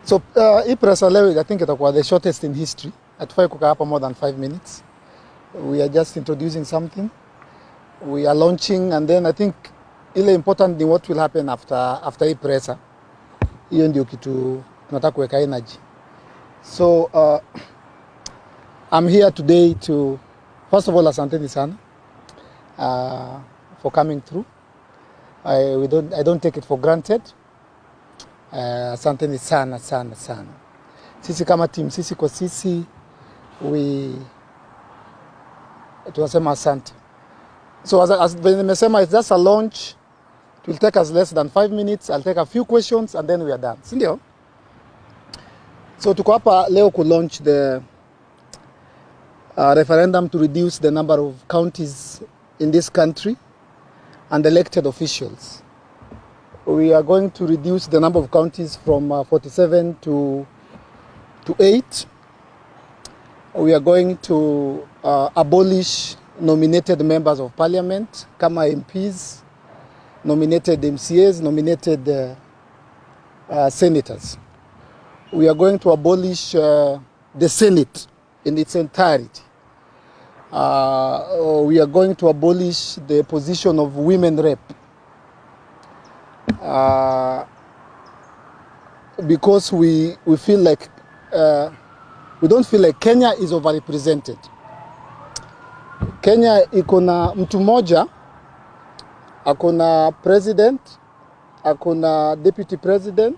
So hii presa leo I think itakuwa the shortest in history. Hatufai kukaa hapa more than 5 minutes. We are just introducing something. We are launching, and then I think ile important ni what will happen after hii presa. Hiyo ndio kitu tunataka kuweka energy. So I'm here today to, first of all, asanteni sana for coming through. I don't take it for granted. Asanteni sana sana sana. Sisi kama team, sisi kwa sisi, tunasema asante. So as nimesema, it's just a launch. It will take us less than 5 minutes. I'll take a few questions and then we are done. Sindio? So tuko hapa leo ku launch the referendum to reduce the number of counties in this country and elected officials. We are going to reduce the number of counties from 47 to 8. We are going to abolish nominated members of parliament, kama MPs, nominated MCAs, nominated senators. We are going to abolish the Senate in its entirety. We are going to abolish the position of women rep. Because we feel like, we don't feel like Kenya is overrepresented. Kenya iko na mtu moja, akona president, akona deputy president,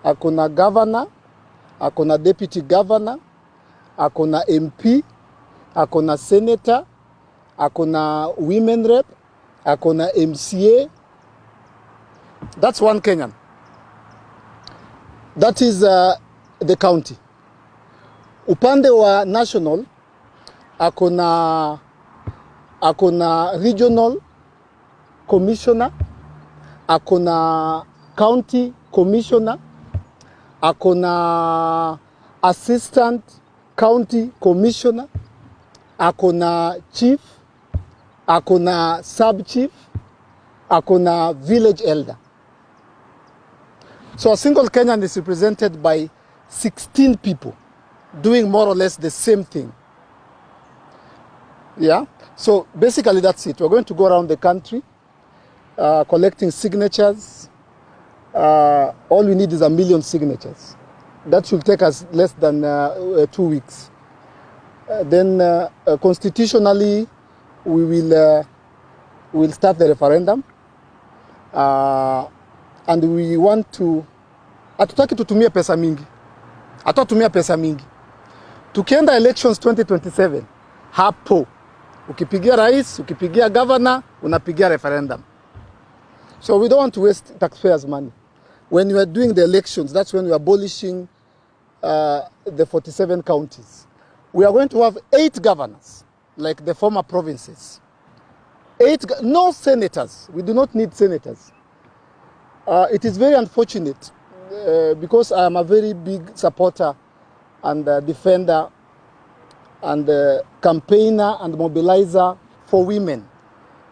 akona governor, akona deputy governor, akona MP, akona senator, akona women rep, akona MCA. That's one Kenyan. That is the county. Upande wa national, akona regional commissioner, akona county commissioner, akona assistant county commissioner, akona chief, akona sub chief, akona village elder. So a single Kenyan is represented by 16 people doing more or less the same thing. Yeah? So basically that's it. We're going to go around the country collecting signatures. All we need is 1 million signatures. That should take us less than 2 weeks. Then constitutionally, we will start the referendum. And we want to, hatutaki tutumie pesa mingi. Hatutumia pesa mingi. Tukienda elections 2027, hapo ukipigia rais, ukipigia governor, unapigia referendum. So we don't want to waste taxpayers' money. When you are doing the elections, that's when we are abolishing the 47 counties. We are going to have 8 governors, like the former provinces. No senators. We do not need senators. It is very unfortunate because I am a very big supporter and defender and campaigner and mobilizer for women.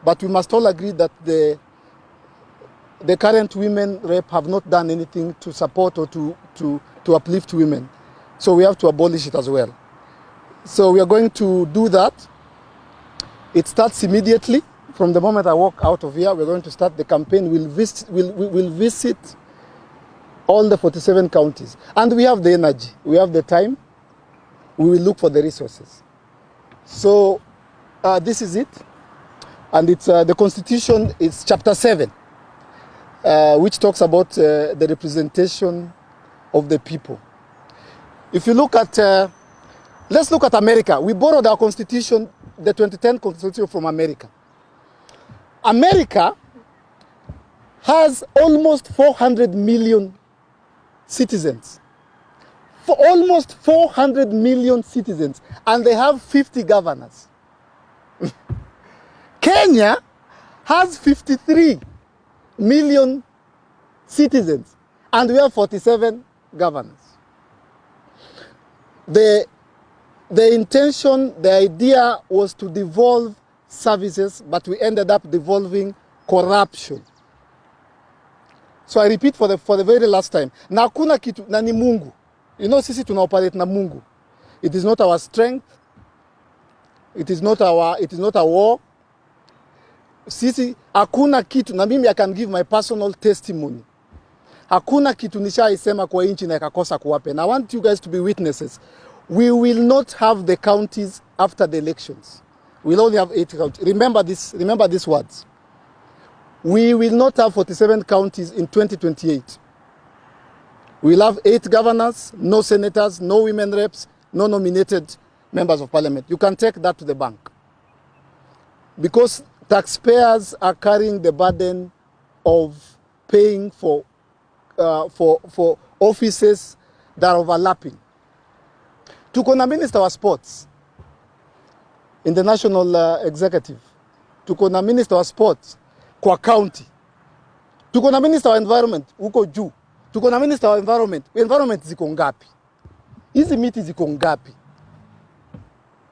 But we must all agree that the current women rep have not done anything to support or to uplift women. So we have to abolish it as well. So we are going to do that. It starts immediately. From the moment I walk out of here, we're going to start the campaign. We'll visit all the 47 counties. And we have the energy. We have the time. We will look for the resources. So this is it. And it's the Constitution is chapter 7, which talks about the representation of the people. If you look at, let's look at America. We borrowed our Constitution, the 2010 Constitution, from America. America has almost 400 million citizens. For almost 400 million citizens, and they have 50 governors. Kenya has 53 million citizens, and we have 47 governors. The intention, the idea was to devolve services, but we ended up devolving corruption. So I repeat for the very last time. Na hakuna kitu, na ni Mungu. You know, sisi tunaoperate na Mungu. It is not our strength. It is not a war. Sisi, hakuna kitu, na mimi I can give my personal testimony. Hakuna kitu nishaisema kwa inchi na ikakosa kuwape. And I want you guys to be witnesses. We will not have the counties after the elections. We'll only have 8 counties. Remember these words. We will not have 47 counties in 2028. We'll have 8 governors, no senators, no women reps, no nominated members of parliament. You can take that to the bank. Because taxpayers are carrying the burden of paying for offices that are overlapping. Tuko na minister wa sports in the national executive. Tuko na minister wa sports kwa county. Tuko na minister wa environment huko juu. Tuko na minister wa environment. Environment ziko ngapi? Hizi miti ziko ngapi?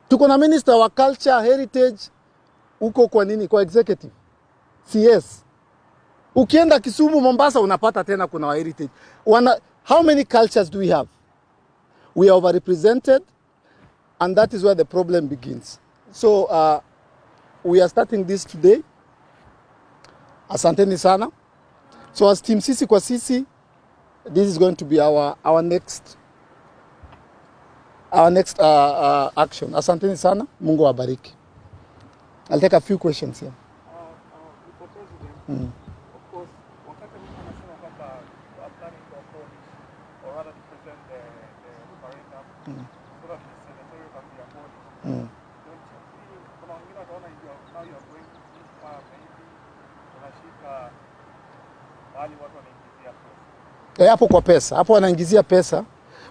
Tuko na minister wa culture, heritage huko kwa nini? Kwa executive. CS. Ukienda Kisumu, Mombasa unapata tena kuna wa heritage. How many cultures do we have? We are overrepresented, and that is where the problem begins. So we are starting this today. Asanteni sana. So as team sisi kwa sisi, this is going to be our next action. Asanteni sana. Mungu awabariki. I'll take a few questions here. Mr. President, of course, wakati mtu anasema kwamba you are planning to abolish or rather to present the referendum so that the senatorial can be abolished. Don't you feel, kuna wengine wataona now you are going too far, maybe unashika mahali watu wanaingizia pesa. Hapo kwa pesa, hapo wanaingizia pesa.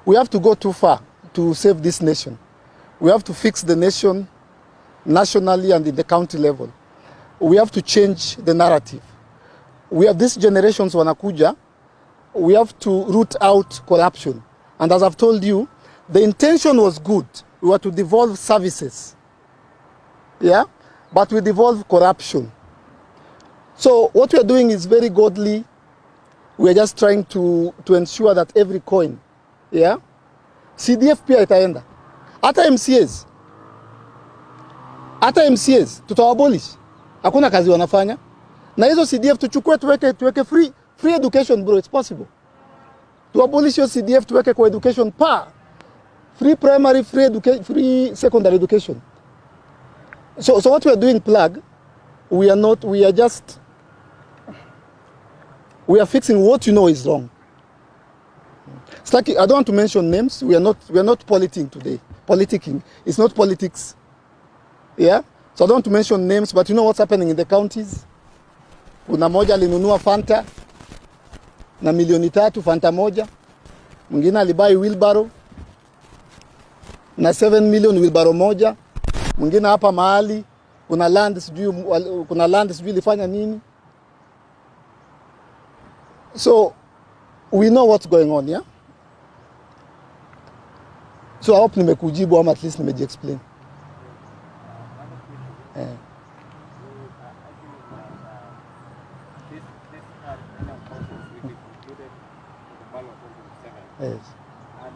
We have to go too far to save this nation. We have to fix the nation nationally and in the county level. We have to change the narrative. We have these generations wanakuja. We have to root out corruption. And as I've told you, the intention was good. We were to devolve services. Yeah? But we devolve corruption. So what we are doing is very godly. We are just trying to ensure that every coin, yeah? CDF pia itaenda. Hata MCAs tutaabolish. Hakuna kazi wanafanya. Na hizo CDF tuchukue tuweke free education, bro, it's possible. To abolish your CDF tuweke kwa education free primary, free secondary education. So what we are doing, plug, we are fixing what you know is wrong. It's like, I don't want to mention names. We are not politicking today. Politicking. It's not politics. Yeah? So I don't want to mention names, but you know what's happening in the counties? Kuna moja alinunua Fanta na 3 milioni Fanta moja. Mwingine alibai wheelbarrow na 7 million wheelbarrow moja. Mwingine hapa mahali kuna land sijui ilifanya nini. So we know what's going on, yeah? So I hope nimekujibu ama at least nimeji-explain. Yes. And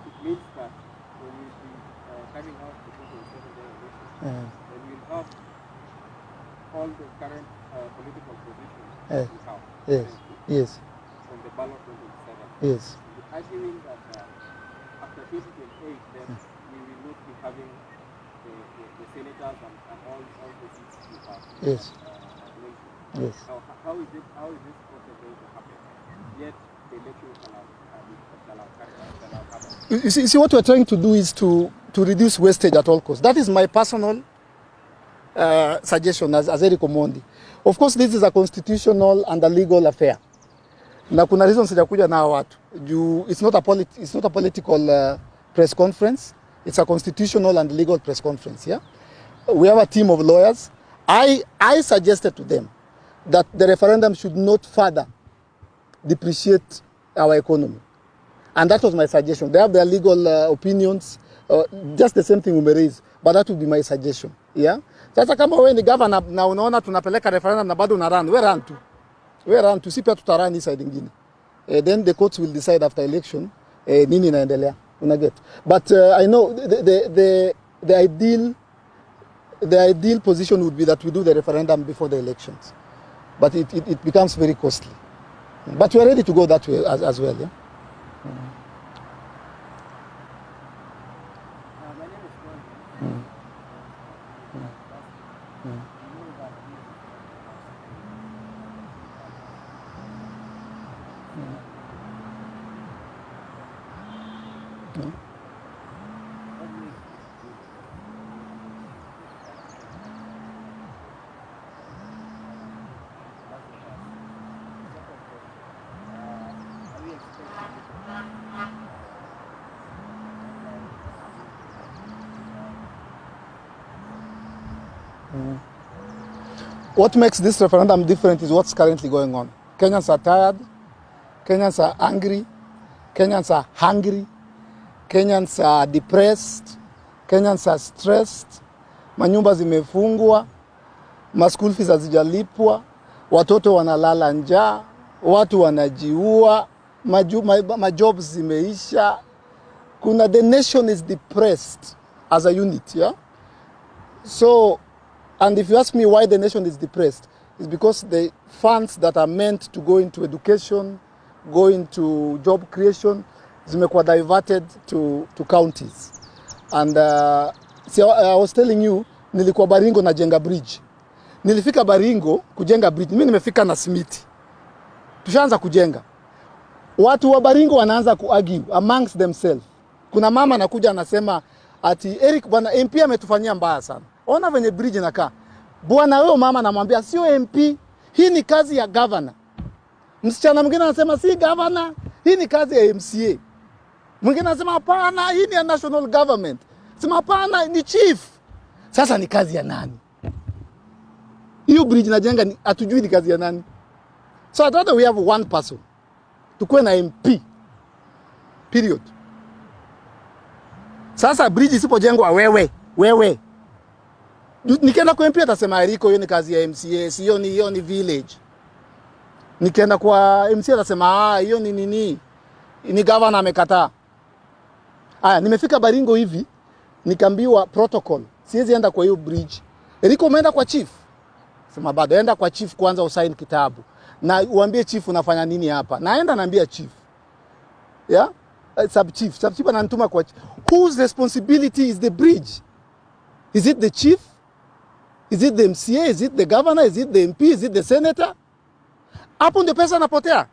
it means that when we be coming out to the 2027 election, then we'll have all the current political positions that we have. Yes. Yes. From the ballot 2027. Yes. We're arguing that after 2028, then we will not be having the senators and all the seats we have. Yes. Yes. How is this process going to happen? Yet the election shall happen. You see, what we're trying to do is to reduce wastage at all costs. That is my personal suggestion as Eric Omondi. Of course, this is a constitutional and a legal affair. Na kuna reasons sijakuja na watu. It's not a political press conference. It's a constitutional and legal press conference. Yeah, we have a team of lawyers. I suggested to them that the referendum should not further depreciate our economy, and that was my suggestion. They have their legal opinions, just the same thing we may raise, but that would be my suggestion. Yeah. Sasa kama wewe ni governor na unaona tunapeleka referendum na bado una run, we run tu. We run to see pia tutarun hii side ingine. Then the courts will decide after election nini inaendelea. Una get. But I know the ideal position would be that we do the referendum before the elections. But it becomes very costly. But we are ready to go that way as well, yeah? My name is Omondi. What makes this referendum different is what's currently going on. Kenyans are tired, Kenyans are angry, Kenyans are hungry, Kenyans are depressed, Kenyans are stressed, manyumba zimefungwa, school fees hazijalipwa, watoto wanalala njaa, watu wanajiua, majobs zimeisha. The nation is depressed as a unit, yeah? So, and if you ask me why the nation is depressed, it's because the funds that are meant to go into education, go into job creation, zimekuwa diverted to counties. And see, I was telling you, nilikuwa Baringo na jenga bridge. Nilifika Baringo kujenga bridge. Mimi nimefika na simiti. Tushaanza kujenga. Watu wa Baringo wanaanza kuargue amongst themselves. Kuna mama anakuja anasema ati Eric bwana MP ametufanyia mbaya sana. Ona venye bridge inakaa. Bwana wewe mama anamwambia sio MP, hii ni kazi ya governor. Msichana mwingine anasema si governor, hii ni kazi ya MCA. Mwingine anasema hapana, hii ni ya national government. Sema hapana, ni chief. Sasa ni kazi ya nani? Hiyo bridge najenga hatujui ni kazi ya nani. So I'd rather we have one person. Tukue na MP. Period. Sasa bridge isipojengwa wewe. Nikienda kwa MP atasema Eriko hiyo ni kazi ya MCA, hiyo ni village. Nikienda kwa MCA atasema hiyo ni nini? Ni governor amekataa. Aya, nimefika Baringo hivi, nikambiwa protocol. Siwezi enda kwa hiyo bridge. Eriko umeenda kwa chief. Sema bado enda kwa chief kwanza usign kitabu. Na uambie chief unafanya nini hapa. Naenda naambia chief. Yeah? Sub chief ananituma kwa chief. Whose responsibility is the bridge? Is it the chief? Is it the MCA? Is it the governor? Is it the MP? Is it the senator? Hapo ndio pesa napotea.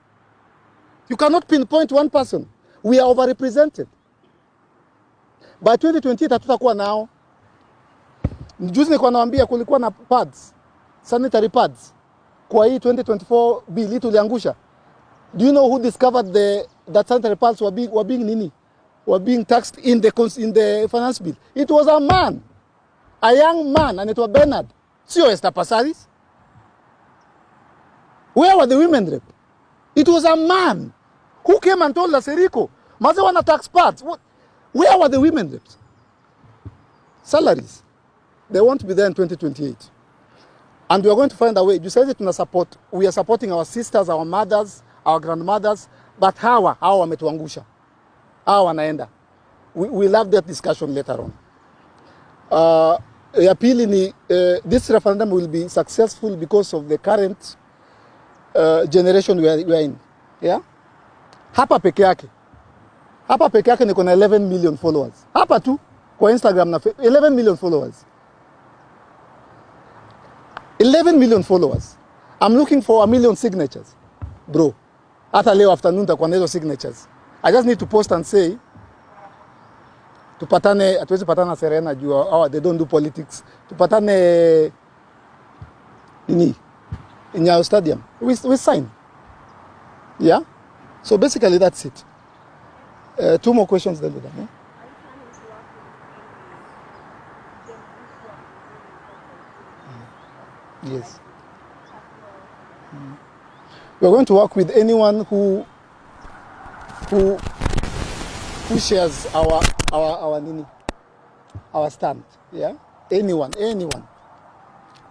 You cannot pinpoint one person. We are overrepresented. By 2028 hatutakuwa nao. Juzi nilikuwa nawaambia kulikuwa na pads, sanitary pads. Kwa hii 2024 bill tuliangusha. Do you know who discovered that sanitary pads were being taxed in the finance bill? It was a man. A young man, and it was Bernard. Sio Esther Passaris. Where were the women rep? It was a man who came and told us, Eriko, maze wana tax parts. Where were the women reps? Salaries. They won't be there in 2028. And we are going to find a way. You said it in support. We are supporting our sisters, our mothers, our grandmothers. But hawa wametuangusha. Hawa wanaenda. We'll have that discussion later on. Ya pili ni this referendum will be successful because of the current generation we are in. Yeah? Hapa peke yake niko na 11 million followers. Hapa tu kwa Instagram na 11 million followers. 11 million followers. I'm looking for 1 million signatures. Bro, hata leo afternoon takuwa na hizo signatures. I just need to post and say tupatane, hatuwezi patana Serena juu they don't do politics. Tupatane in Nyayo Stadium. We sign. Yeah? So basically that's it. 2 more questions then. Yeah? Yes. We're going to work with anyone who shares our stand. Yeah? Anyone.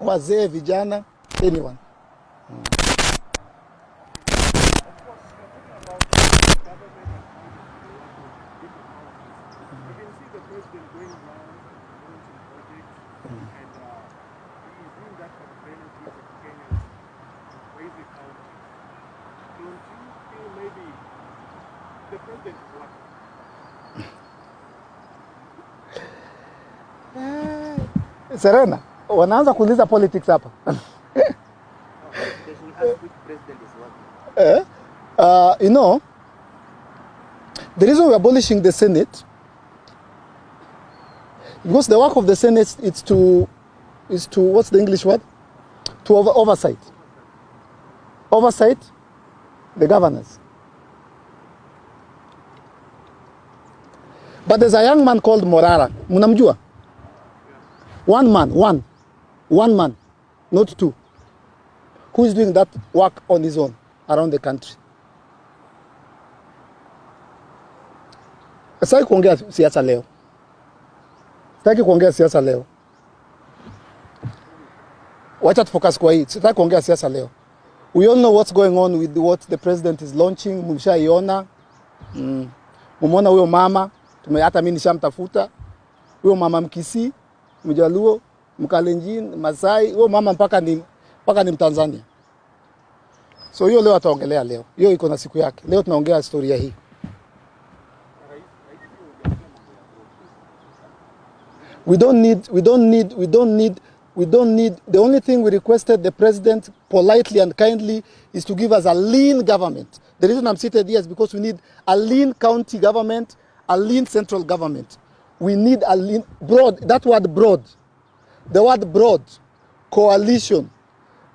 Wazee, vijana, anyone. the president is working. Serena, wanaanza kuuliza politics hapa. You know, the reason we're abolishing the Senate, because the work of the Senate is to what's the English word? To oversight the governors. But there's a young man called Morara. Munamjua? One man, not two, who is doing that work on his own around the country. Sitaki kuongea siasa leo. Wacha tufocus kwa hii. Sitaki kuongea siasa leo. We all know what's going on with what the president is launching. Mumshaiona. Mumeona huyo mama, hata mimi nishamtafuta. Huyo mama Mkisi, Mjaluo, Mkalenjin, Masai, huyo mama mpaka ni Mtanzania. So hiyo leo ataongelea leo. Hiyo iko na siku yake. Leo tunaongea historia hii. We don't need, the only thing we requested the president politely and kindly is to give us a lean government. The reason I'm seated here is because we need a lean county government, a lean central government. We need a lean, broad, that word broad, the word broad, coalition,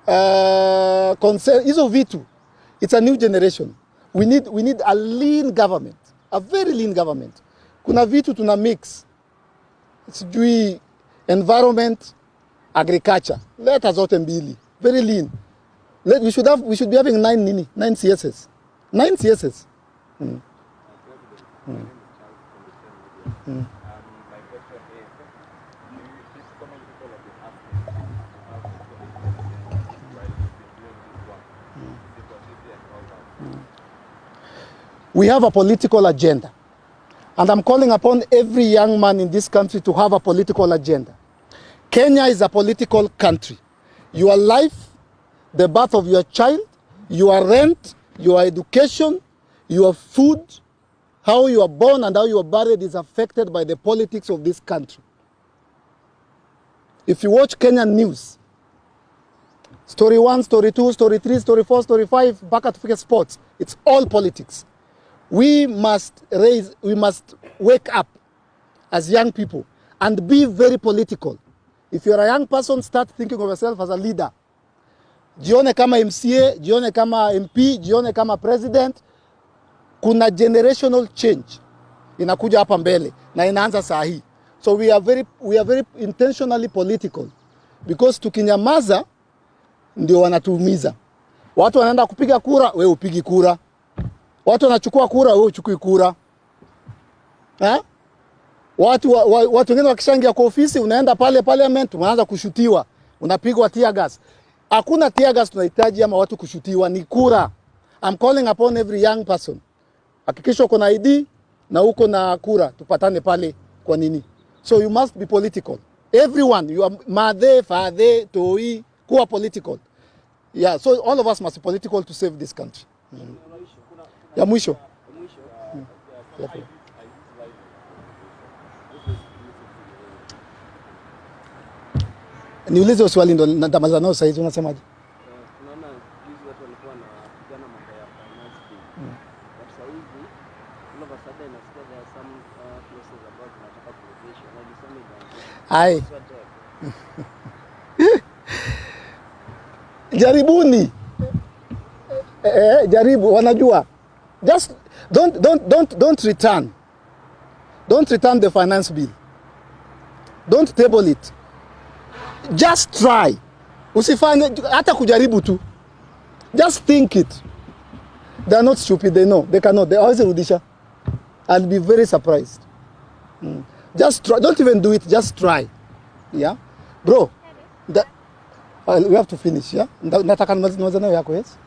concern, hizo vitu. It's a new generation. We need a lean government, a very lean government. Kuna vitu tuna mix. Sijui environment, agriculture. Let us zote mbili. Very lean. We should be having 9 CSs. 9 CSs. My question is, this common people have been asking how to while you've been doing this one, secrecy and all that. We have a political agenda. And I'm calling upon every young man in this country to have a political agenda. Kenya is a political country. Your life, the birth of your child, your rent, your education, your food, how you are born and how you are buried is affected by the politics of this country. If you watch Kenyan news, story 1, story 2, story 3, story 4, story 5, back at sports, it's all politics. We must wake up as young people and be very political. If you're a young person, start thinking of yourself as a leader. Jione kama MCA, jione kama MP, jione kama president. Kuna generational change inakuja hapa mbele na inaanza saa hii. So we are very intentionally political, because tukinyamaza ndio wanatuumiza. Watu wanaenda kupiga kura, wewe upigi kura. Watu wanachukua kura, wewe uchukui kura. Watu wengine wakishangia kwa ofisi, unaenda pale parliament, unaanza kushutiwa, unapigwa tear gas. Hakuna tear gas tunahitaji ama watu kushutiwa, ni kura. I'm calling upon every young person. Hakikisha uko na ID na uko na kura, tupatane pale kwa nini. So you must be political. Everyone, you are madhe, fathe, toi, kuwa political. Yeah, so all of us must be political to save this country. Ya mwisho. Niulize swali ndo nitamaliza nao sasa. Unasemaje? Tunaona juzi watu walikuwa na vijana mambo ya finance bill. Sasa hivi all of a sudden nasikia there are some clauses about tunataka kurejesha na lisemi ndio. Jaribuni. Jaribu, wanajua. Just don't return. Don't return the finance bill. Don't table it. Just try. Usifanye hata kujaribu tu. Just think it. They are not stupid, they know. They cannot. They always rudisha. I'll be very surprised. Just try. Don't even do it. Just try. Yeah? Bro, we have to finish, yeah? Nataka nimalize nayo yako, yes?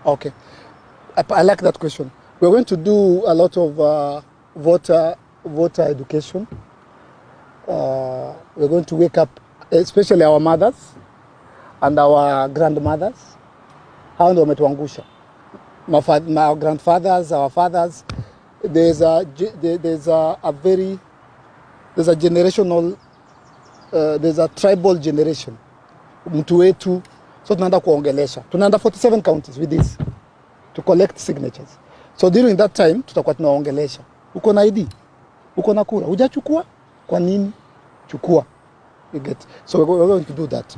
Okay, I like that question. We're going to do a lot of voter voter education. We're going to wake up, especially our mothers and our grandmothers. Hao ndio wametuangusha. My grandfathers, our fathers. There's a generational, there's a tribal generation. Mtu wetu, so tunaenda kuongelesha. Tunaenda 47 counties with this to collect signatures. So during that time tutakuwa tunaongelesha. Uko na ID? Uko na kura? Hujachukua? Kwa nini? Chukua. You get. So we're going to do that.